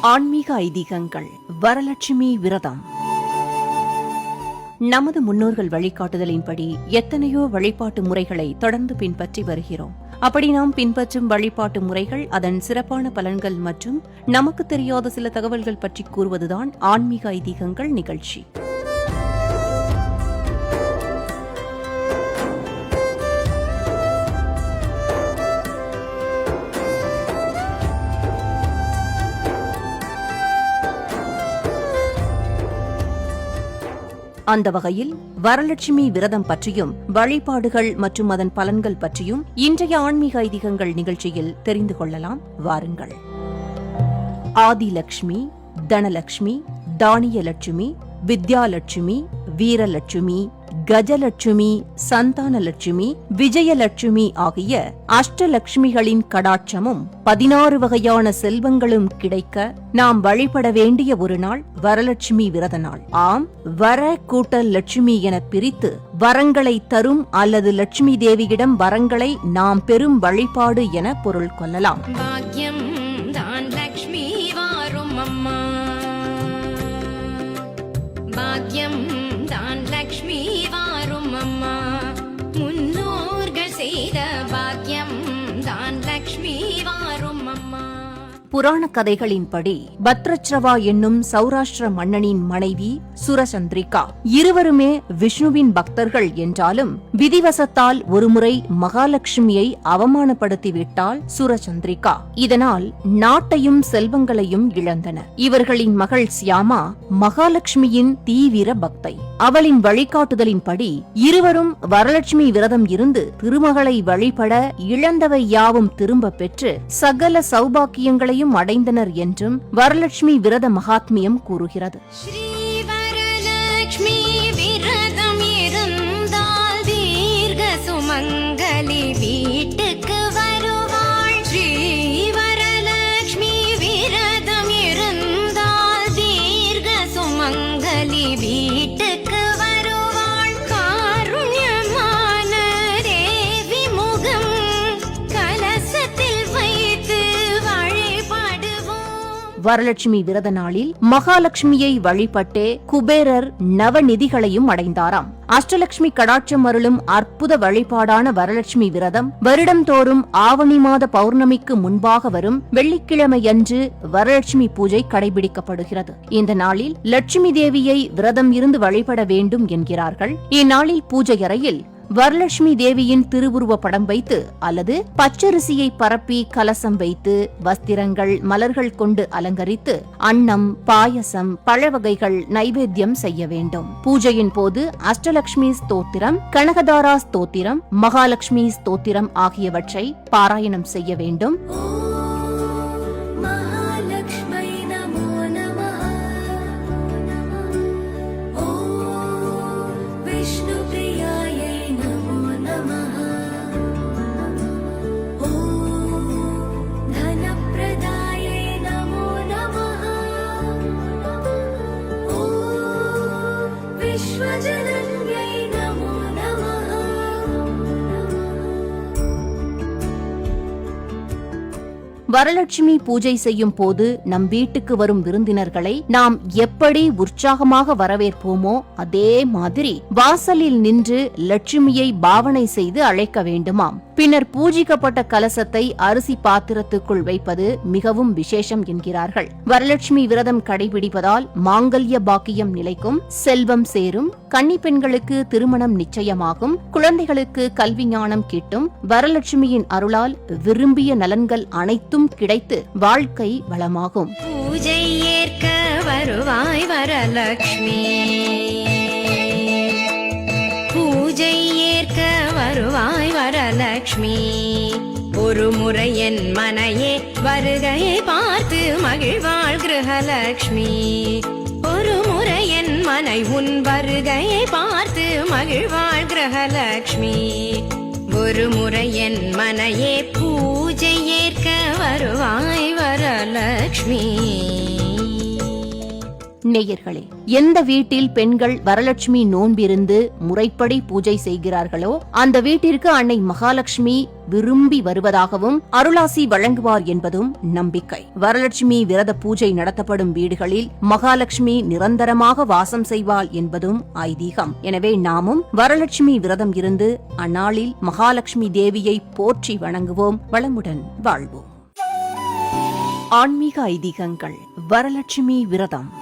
ஆன்மீக ஐதீகங்கள். வரலட்சுமி விரதம். நமது முன்னோர்கள் வழிகாட்டுதலின்படி எத்தனையோ வழிபாட்டு முறைகளை தொடர்ந்து பின்பற்றி வருகிறோம். அப்படி நாம் பின்பற்றும் வழிபாட்டு முறைகள், அதன் சிறப்பான பலன்கள் மற்றும் நமக்கு தெரியாத சில தகவல்கள் பற்றி கூறுவதுதான் ஆன்மீக ஐதீகங்கள் நிகழ்ச்சி. அந்த வகையில் வரலட்சுமி விரதம் பற்றியும் வழிபாடுகள் மற்றும் அதன் பலன்கள் பற்றியும் இன்றைய ஆன்மீக ஐதீகங்கள் நிகழ்ச்சியில் தெரிந்து கொள்ளலாம். வாருங்கள். ஆதிலட்சுமி, தனலட்சுமி, தானியலட்சுமி, வித்யாலட்சுமி, வீரலட்சுமி, கஜலட்சுமி, சந்தானலட்சுமி, விஜயலட்சுமி ஆகிய அஷ்டலட்சுமிகளின் கடாட்சமும் 16 வகையான செல்வங்களும் கிடைக்க நாம் வழிபட வேண்டிய ஒரு நாள் வரலட்சுமி விரத நாள். ஆம், வர கூட்டல் லட்சுமி என பிரித்து வரங்களை தரும் அல்லது லட்சுமி தேவியிடம் வரங்களை நாம் பெறும் வழிபாடு என பொருள் கொள்ளலாம். பாக்யம் தான் லட்சுமி வாரும் அம்மா, பாக்யம் தான் லட்சுமி வாரும் அம்மா, முன்னோர்கள் செய்த பாக்யம் தான் லட்சுமி வாரும் அம்மா. புராண கதைகளின்படி பத்ரச்ரவா என்னும் சௌராஷ்டிர மன்னனின் மனைவி சுரசந்திரிகா இருவருமே விஷ்ணுவின் பக்தர்கள் என்றாலும் விதிவசத்தால் ஒருமுறை மகாலட்சுமியை அவமானப்படுத்திவிட்டாள் சுரசந்திரிகா. இதனால் நாட்டையும் செல்வங்களையும் இழந்தனர். இவர்களின் மகள் சியாமா மகாலட்சுமியின் தீவிர பக்தை. அவளின் வழிகாட்டுதலின்படி இருவரும் வரலட்சுமி விரதம் இருந்து திருமகளை வழிபட இழந்தவை யாவும் திரும்ப பெற்று சகல சௌபாக்கியங்களையும் அடைந்தனர் என்றும் வரலட்சுமி விரத மகாத்மியம் கூறுகிறது. ஸ்ரீ வரலட்சுமி விரதம் இருந்தால் தீர்க்க சுமங்கலி வீட்டுக்கு வருவாள். ஸ்ரீ வரலட்சுமி விரதம் இருந்தால் தீர்க்க சுமங்கலி வீட்டுக்கு வருவாள். காருண்யமான தேவி முகம் கலசத்தில் வைத்து வரலட்சுமி விரத நாளில் மகாலட்சுமியை வழிபட்டே குபேரர் நவநிதிகளையும் அடைந்தாராம். அஷ்டலட்சுமி கடாட்சம் அருளும் அற்புத வழிபாடான வரலட்சுமி விரதம் வருடம்தோறும் ஆவணி மாத பௌர்ணமிக்கு முன்பாக வரும் வெள்ளிக்கிழமையன்று வரலட்சுமி பூஜை கடைபிடிக்கப்படுகிறது. இந்த நாளில் லட்சுமி தேவியை விரதம் இருந்து வழிபட வேண்டும் என்கிறார்கள். இந்நாளில் பூஜை அறையில் வரலட்சுமி தேவியின் திருவுருவ படம் வைத்து அல்லது பச்சரிசியை பரப்பி கலசம் வைத்து வஸ்திரங்கள், மலர்கள் கொண்டு அலங்கரித்து அன்னம், பாயசம், பழவகைகள் நைவேத்தியம் செய்ய வேண்டும். பூஜையின் போது அஷ்டலட்சுமி ஸ்தோத்திரம், கனகதாரா ஸ்தோத்திரம், மகாலட்சுமி ஸ்தோத்திரம் ஆகியவற்றை பாராயணம் செய்ய வேண்டும். வரலட்சுமி பூஜை செய்யும் போது நம் வீட்டுக்கு வரும் விருந்தினர்களை நாம் எப்படி உற்சாகமாக வரவேற்போமோ அதே மாதிரி வாசலில் நின்று லட்சுமியை பாவனை செய்து அழைக்க வேண்டுமாம். பின்னர் பூஜிக்கப்பட்ட கலசத்தை அரிசி பாத்திரத்துக்குள் வைப்பது மிகவும் விசேஷம் என்கிறார்கள். வரலட்சுமி விரதம் கடைபிடிப்பதால் மாங்கல்ய பாக்கியம் நிலைக்கும், செல்வம் சேரும், கன்னி பெண்களுக்கு திருமணம் நிச்சயமாகும், குழந்தைகளுக்கு கல்வி ஞானம் கிட்டும், வரலட்சுமியின் அருளால் விரும்பிய நலன்கள் அனைத்தும் கிடைத்து வாழ்க்கை வளமாகும். பூஜை ஏற்க வருவாய் வரலட்சுமி, பூஜை ஏற்க வருவாய் வரலட்சுமி, ஒரு முறை என் மனையே வருகையை பார்த்து மகிழ்வாள் கிரகலட்சுமி, ஒரு முறை என் மனை உன் வருகையை பார்த்து மகிழ்வாள் கிரகலட்சுமி, ஒரு முறை என் மனையே பூஜை ஏற்க வருவாய் வரலட்சுமி. நேயர்களே, எந்த வீட்டில் பெண்கள் வரலட்சுமி நோன்பிருந்து முறைப்படி பூஜை செய்கிறார்களோ அந்த வீட்டிற்கு அன்னை மகாலட்சுமி விரும்பி வருவதாகவும் அருளாசி வழங்குவார் என்பதும் நம்பிக்கை. வரலட்சுமி விரத பூஜை நடத்தப்படும் வீடுகளில் மகாலட்சுமி நிரந்தரமாக வாசம் செய்வாள் என்பதும் ஐதீகம். எனவே நாமும் வரலட்சுமி விரதம் இருந்து அந்நாளில் மகாலட்சுமி தேவியை போற்றி வணங்குவோம். வளமுடன் வாழ்வோம். ஆன்மீக ஐதீகங்கள். வரலட்சுமி விரதம்.